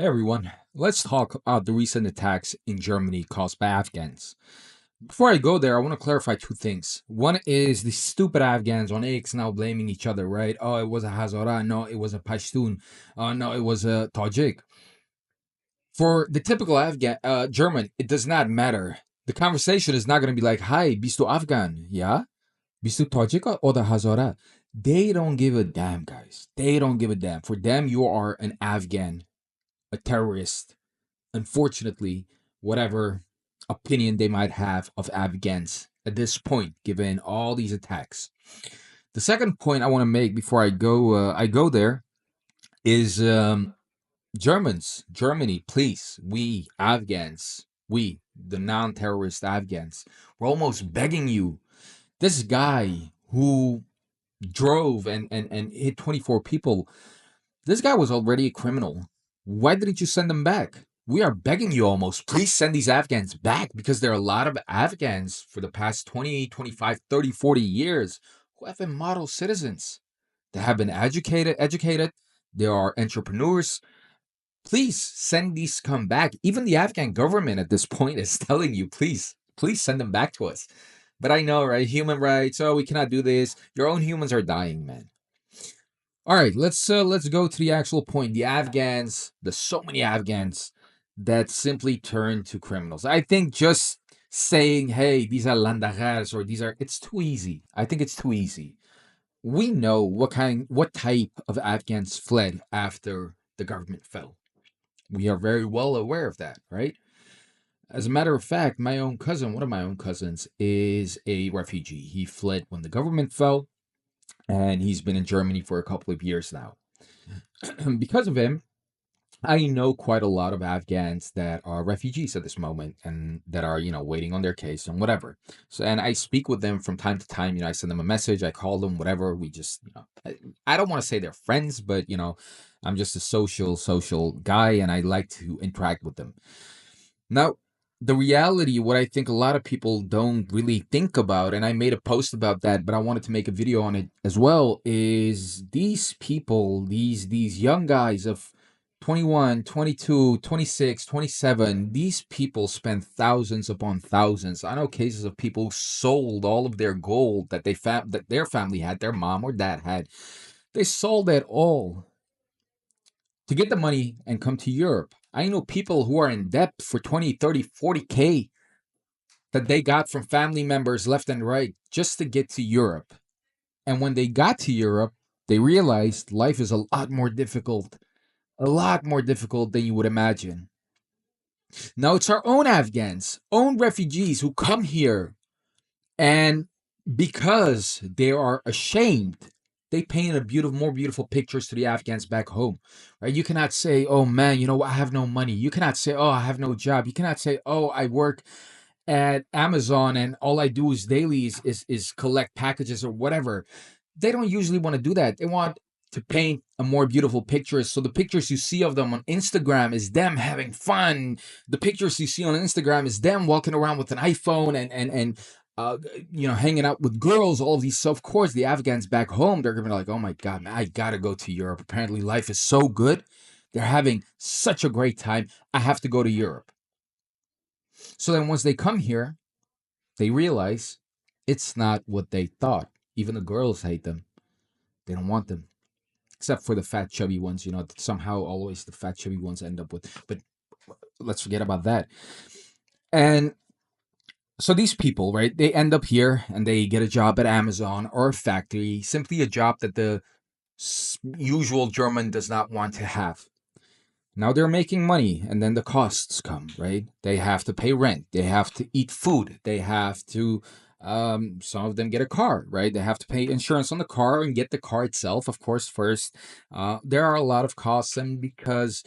Hey everyone, let's talk about the recent attacks in Germany caused by Afghans. Before I go there, I want to clarify two things. One is the stupid Afghans on X now blaming each other, right? Oh, it was a Hazara. No, it was a Pashtun. No, it was a Tajik. For the typical Afghan German, it does not matter. The conversation is not going to be like, "Hi, bist du Afghan? Yeah, bist du Tajik or the Hazara?" They don't give a damn, guys. They don't give a damn. For them, you are an Afghan, a terrorist. Unfortunately, whatever opinion they might have of Afghans at this point, given all these attacks. The second point I want to make before I go there is Germany, please, we Afghans, we the non-terrorist Afghans, we're almost begging you. This guy who drove and hit 24 people, this guy was already a criminal. Why didn't you send him back? We are begging you almost. Please send these Afghans back because there are a lot of Afghans for the past 20, 25, 30, 40 years who have been model citizens. They have been educated. They are entrepreneurs. Please send these scum back. Even the Afghan government at this point is telling you, please send them back to us. But I know, right? Human rights. Oh, we cannot do this. Your own humans are dying, man. All right, let's go to the actual point. The Afghans, there's so many Afghans that simply turn to criminals. I think just saying, "Hey, these are landagars" or "these are," it's too easy. I think it's too easy. We know what type of Afghans fled after the government fell. We are very well aware of that, right? As a matter of fact, my own cousin, one of my own cousins, is a refugee. He fled when the government fell, and he's been in Germany for a couple of years now. Because of him, I know quite a lot of Afghans that are refugees at this moment and that are, waiting on their case and whatever. So, and I speak with them from time to time. I send them a message, I call them, whatever. We just, I don't want to say they're friends, but, I'm just a social guy and I like to interact with them. Now, the reality, what I think a lot of people don't really think about, and I made a post about that, but I wanted to make a video on it as well, is these people, these young guys of 21, 22, 26, 27, these people spend thousands upon thousands. I know cases of people who sold all of their gold that that their family had, their mom or dad had. They sold it all to get the money and come to Europe. I know people who are in debt for 20, 30, 40K that they got from family members left and right just to get to Europe. And when they got to Europe, they realized life is a lot more difficult than you would imagine. Now it's our own Afghans, own refugees who come here, and because they are ashamed, they paint more beautiful pictures to the Afghans back home, right? You cannot say, "Oh man, I have no money." You cannot say, "Oh, I have no job." You cannot say, "Oh, I work at Amazon and all I do is daily is collect packages or whatever." They don't usually want to do that. They want to paint a more beautiful picture. So the pictures you see of them on Instagram is them having fun. The pictures you see on Instagram is them walking around with an iPhone and hanging out with girls, all of these. So of course the Afghans back home, they're gonna be like, "Oh my God, man, I gotta go to Europe. Apparently life is so good. They're having such a great time. I have to go to Europe." So then once they come here, they realize it's not what they thought. Even the girls hate them. They don't want them. Except for the fat, chubby ones, somehow always the fat, chubby ones end up with. But let's forget about that. And so these people, right, they end up here and they get a job at Amazon or a factory, simply a job that the usual German does not want to have. Now they're making money, and then the costs come, right? They have to pay rent, they have to eat food, they have to, some of them get a car, right? They have to pay insurance on the car and get the car itself, of course, first. There are a lot of costs, and because,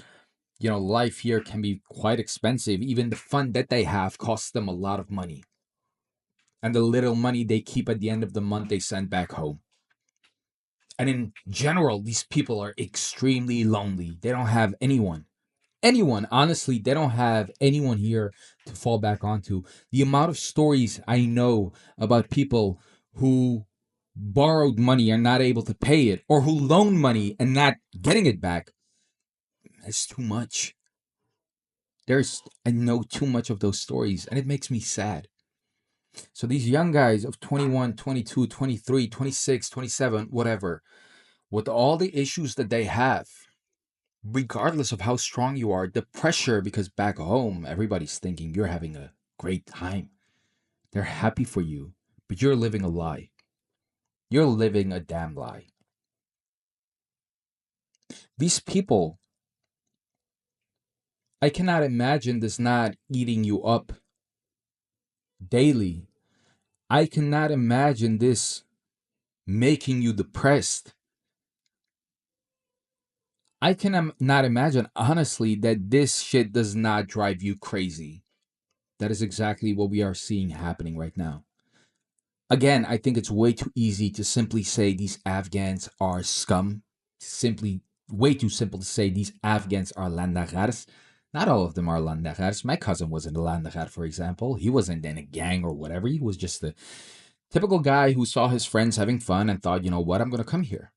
life here can be quite expensive, even the fun that they have costs them a lot of money. And the little money they keep at the end of the month, they send back home. And in general, these people are extremely lonely. They don't have anyone, honestly. They don't have anyone here to fall back onto. The amount of stories I know about people who borrowed money and not able to pay it, or who loaned money and not getting it back, is too much. I know too much of those stories, and it makes me sad. So these young guys of 21, 22, 23, 26, 27, whatever, with all the issues that they have, regardless of how strong you are, the pressure, because back home, everybody's thinking you're having a great time. They're happy for you, but you're living a lie. You're living a damn lie. These people, I cannot imagine this not eating you up daily. I cannot imagine this making you depressed. I cannot imagine, honestly, that this shit does not drive you crazy. That is exactly what we are seeing happening right now. Again, I think it's way too easy to simply say these Afghans are scum. Simply way too simple to say these Afghans are landagars. Not all of them are landagars. My cousin wasn't a landagar, for example. He wasn't in a gang or whatever. He was just a typical guy who saw his friends having fun and thought, you know what, I'm going to come here.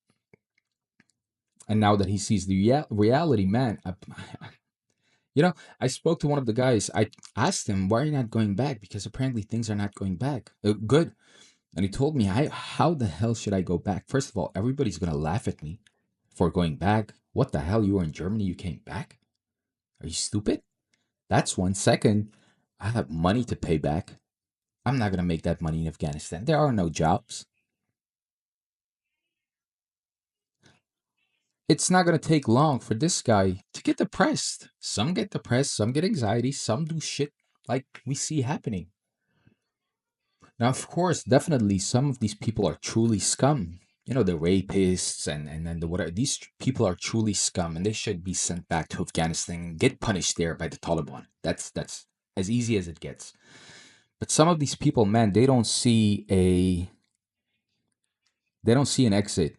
And now that he sees the reality, man, I spoke to one of the guys. I asked him, why are you not going back? Because apparently things are not going back. Good. And he told me, how the hell should I go back? First of all, everybody's going to laugh at me for going back. What the hell? You were in Germany, you came back? Are you stupid? That's one. Second, I have money to pay back. I'm not going to make that money in Afghanistan. There are no jobs. It's not going to take long for this guy to get depressed. Some get depressed, some get anxiety, some do shit like we see happening. Now, of course, definitely some of these people are truly scum. The rapists and then the whatever. These people are truly scum, and they should be sent back to Afghanistan and get punished there by the Taliban. That's as easy as it gets. But some of these people, man, they don't see an exit.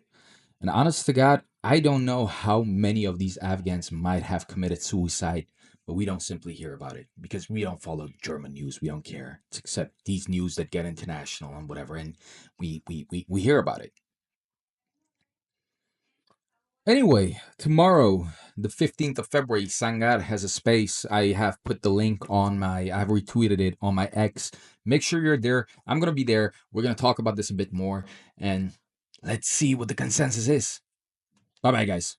And honest to God, I don't know how many of these Afghans might have committed suicide, but we don't simply hear about it because we don't follow German news. We don't care. It's except these news that get international and whatever, and we hear about it. Anyway, tomorrow, the 15th of February, Sangar has a space. I have put the link I've retweeted it on my X. Make sure you're there. I'm going to be there. We're going to talk about this a bit more, and let's see what the consensus is. Bye bye, guys.